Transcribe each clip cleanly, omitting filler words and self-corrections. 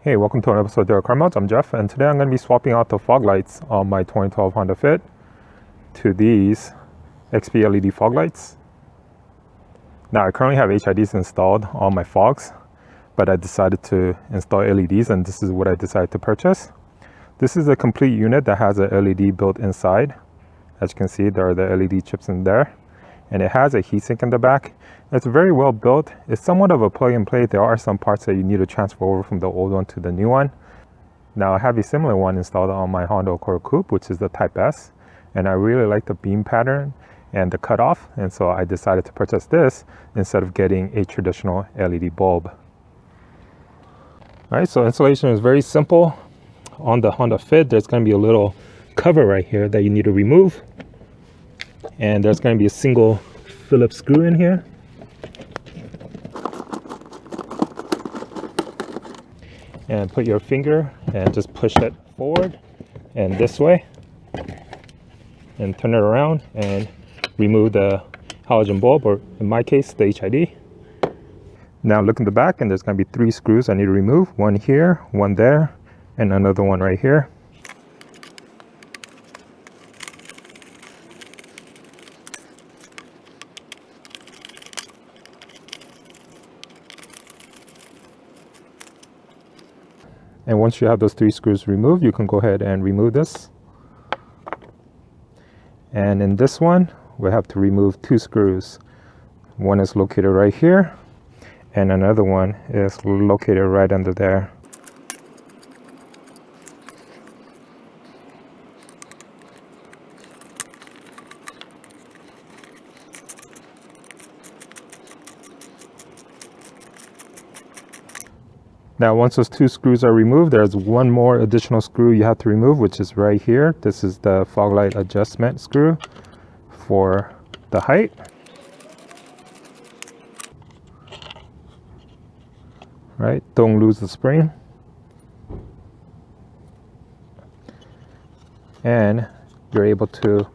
Hey, welcome to another episode of DIYCarModz. I'm Jeff, and today I'm going to be swapping out the fog lights on my 2012 Honda Fit to these XB LED fog lights. Now, I currently have HIDs installed on my fogs, but I decided to install LEDs, and this is what I decided to purchase. This is a complete unit that has a LED built inside. As you can see, there are the LED chips in there, and it has a heatsink in the back. It's very well built. It's somewhat of a plug and play. There are some parts that you need to transfer over from the old one to the new one. Now I have a similar one installed on my Honda Accord Coupe, which is the Type S, and I really like the beam pattern and the cutoff, and so I decided to purchase this instead of getting a traditional LED bulb. All right, so installation is very simple. On the Honda Fit, there's going to be a little cover right here that you need to remove, and there's going to be a single Phillips screw in here. And put your finger and just push it forward and this way, and turn it around and remove the halogen bulb, or in my case the HID. Now look in the back, and there's going to be 3 screws I need to remove. One here, one there, and another one right here. And once you have those 3 screws removed, you can go ahead and remove this. And in this one, we have to remove 2 screws. One is located right here, and another one is located right under there. Now, once those 2 screws are removed, there's one more additional screw you have to remove, which is right here. This is the fog light adjustment screw for the height. Right, don't lose the spring. And you're able to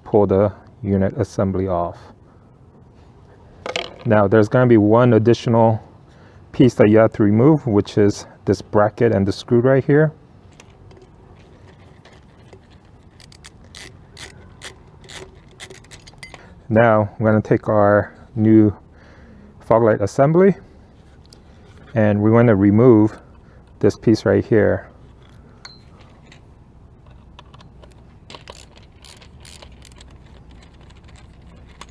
pull the unit assembly off. Now, there's going to be one additional piece that you have to remove, which is this bracket and the screw right here. Now I'm going to take our new fog light assembly, and we're going to remove this piece right here.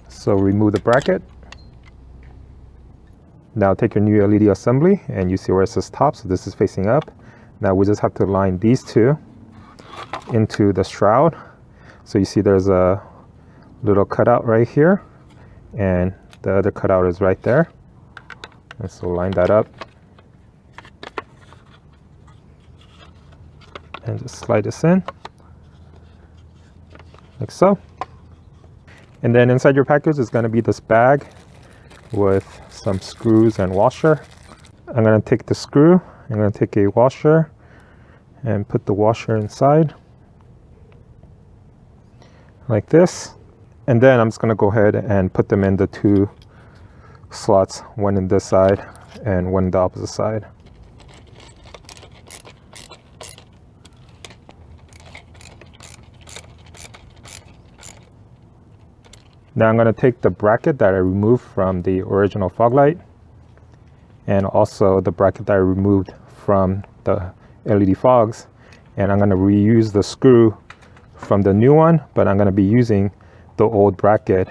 So remove the bracket. Now take your new LED assembly, and you see where it says top, so this is facing up. Now we just have to line these 2 into the shroud. So you see there's a little cutout right here, and the other cutout is right there. And so line that up. And just slide this in, like so. And then inside your package is going to be this bag with some screws and washer. I'm going to take the screw, I'm going to take a washer and put the washer inside like this, and then I'm just going to go ahead and put them in the 2 slots, one in this side and one in the opposite side. Now I'm going to take the bracket that I removed from the original fog light, and also the bracket that I removed from the LED fogs, and I'm going to reuse the screw from the new one, but I'm going to be using the old bracket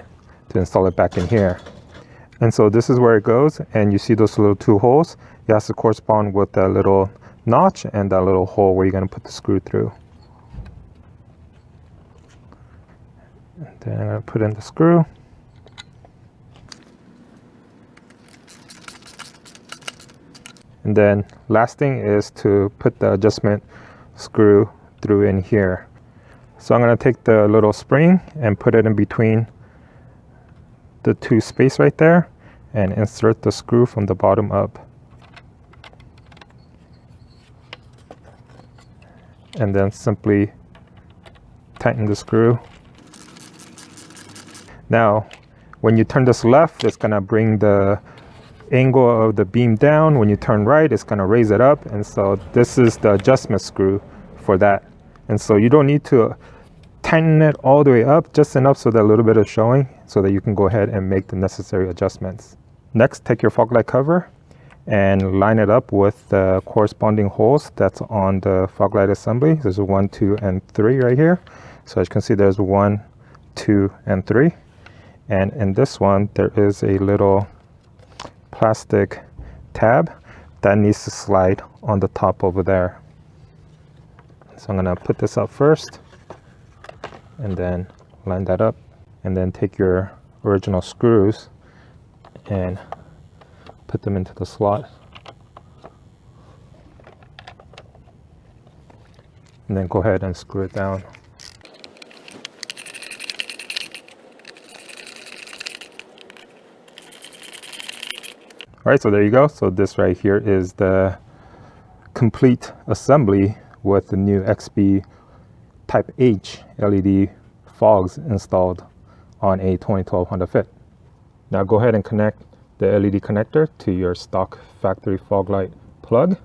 to install it back in here. And so this is where it goes, and you see those little 2 holes. It has to correspond with that little notch and that little hole where you're going to put the screw through. Then I'm going to put in the screw. And then last thing is to put the adjustment screw through in here. So I'm going to take the little spring and put it in between the 2 space right there, and insert the screw from the bottom up. And then simply tighten the screw. Now, when you turn this left, it's going to bring the angle of the beam down. When you turn right, it's going to raise it up, and so this is the adjustment screw for that. And so you don't need to tighten it all the way up, just enough so that a little bit is showing, so that you can go ahead and make the necessary adjustments. Next, take your fog light cover and line it up with the corresponding holes that's on the fog light assembly. There's a 1, 2, and 3 right here. So as you can see, there's 1, 2, and 3. And in this one, there is a little plastic tab that needs to slide on the top over there. So I'm gonna put this up first and then line that up, and then take your original screws and put them into the slot, and then go ahead and screw it down. All right, so there you go. So this right here is the complete assembly with the new XB Type H LED fogs installed on a 2012 Honda Fit. Now go ahead and connect the LED connector to your stock factory fog light plug.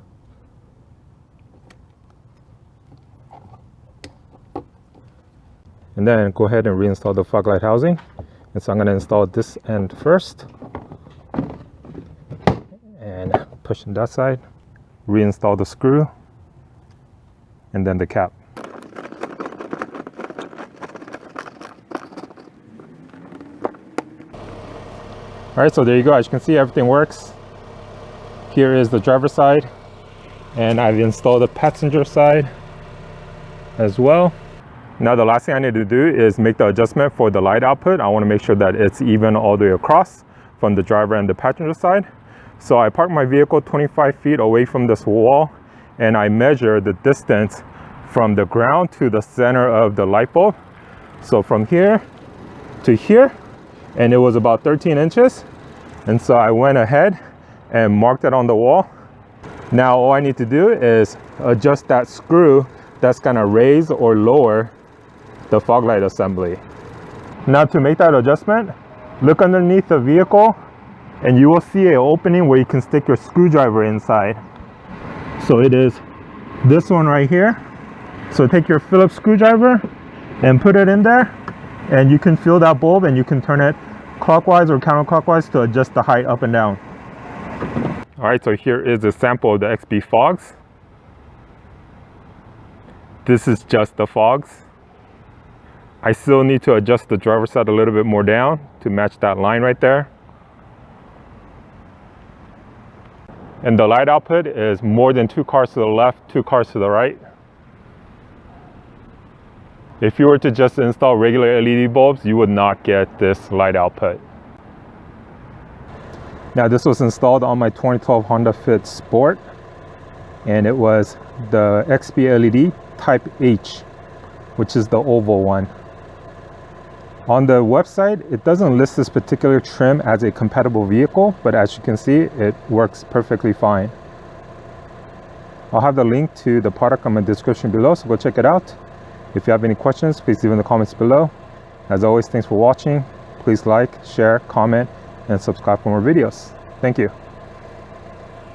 And then go ahead and reinstall the fog light housing. And so I'm going to install this end first. And push on that side. Reinstall the screw. And then the cap. All right, so there you go. As you can see, everything works. Here is the driver's side, and I've installed the passenger side as well. Now the last thing I need to do is make the adjustment for the light output. I want to make sure that it's even all the way across from the driver and the passenger side. So I parked my vehicle 25 feet away from this wall, and I measure the distance from the ground to the center of the light bulb. So from here to here, and it was about 13 inches. And so I went ahead and marked it on the wall. Now all I need to do is adjust that screw that's gonna raise or lower the fog light assembly. Now to make that adjustment, look underneath the vehicle and you will see an opening where you can stick your screwdriver inside. So it is this one right here. So take your Phillips screwdriver and put it in there, and you can feel that bulb and you can turn it clockwise or counterclockwise to adjust the height up and down. All right, so here is a sample of the XB fogs. This is just the fogs. I still need to adjust the driver's side a little bit more down to match that line right there. And the light output is more than 2 cars to the left, 2 cars to the right. If you were to just install regular LED bulbs, you would not get this light output. Now this was installed on my 2012 Honda Fit Sport, and it was the XB LED Type H, which is the oval one. On the website, it doesn't list this particular trim as a compatible vehicle, but as you can see, it works perfectly fine. I'll have the link to the product on my description below, so go check it out. If you have any questions, please leave in the comments below. As always, thanks for watching. Please like, share, comment, and subscribe for more videos. Thank you.